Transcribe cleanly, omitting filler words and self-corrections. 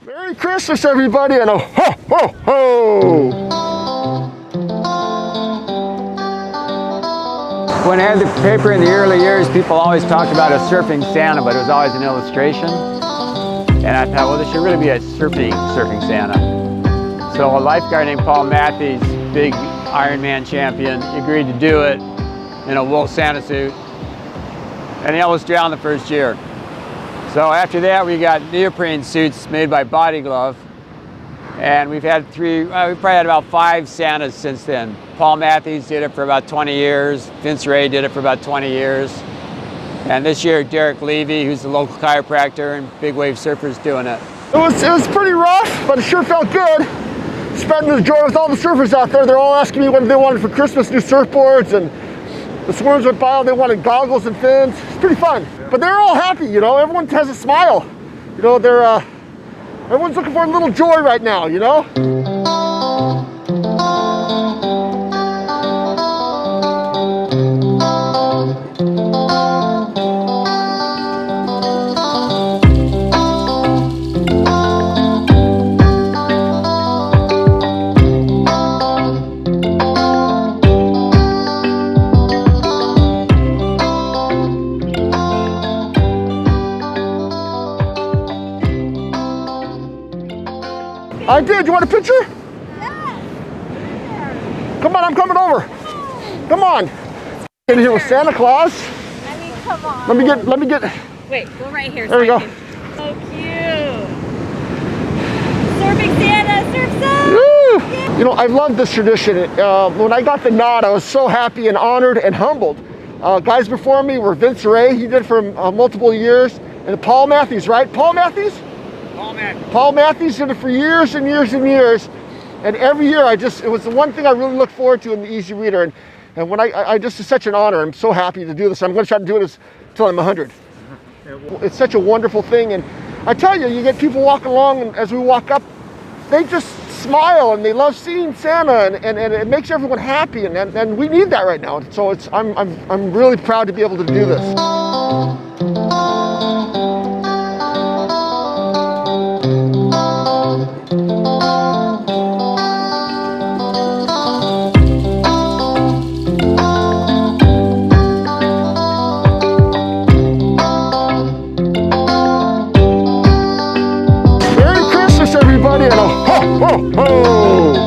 Merry Christmas, everybody, and a ho, ho, ho! When I had the paper in the early years, people always talked about a surfing Santa, but it was always an illustration. And I thought, well, there should really be a surfing Santa. So a lifeguard named Paul Matthews, big Ironman champion, agreed to do it in a wool Santa suit. And he almost drowned the first year. So after that, we got neoprene suits made by Body Glove. And we've had we probably had about 5 Santas since then. Paul Matthews did it for about 20 years. Vince Ray did it for about 20 years. And this year, Derek Levy, who's the local chiropractor and big wave surfer's doing it. It was pretty rough, but it sure felt good. Spreading the joy with all the surfers out there. They're all asking me what they wanted for Christmas, new surfboards, and the swimmers went by, they wanted goggles and fins. It's pretty fun. But they're all happy, you know, everyone has a smile. You know, everyone's looking for a little joy right now, you know? I did. You want a picture? Yes. Come on, I'm coming over. Come on. In here with Santa Claus. I mean, come on. Let me get. Wait, go right here. There we go. So cute. Surfing Santa, surf some. Woo! You know, I love this tradition. When I got the nod, I was so happy and honored and humbled. Guys before me were Vince Ray. He did it for multiple years. And Paul Matthews, right? Paul Matthews? Paul Matthews did it for years and years and years, and every year it was the one thing I really look forward to in the Easy Reader, and when I just, it's such an honor. I'm so happy to do this. I'm going to try to do it until I'm 100. It's such a wonderful thing, and I tell you, you get people walking along, and as we walk up, they just smile and they love seeing Santa, and it makes everyone happy, and we need that right now. So I'm really proud to be able to do this. Everybody, and a ho, ho, ho!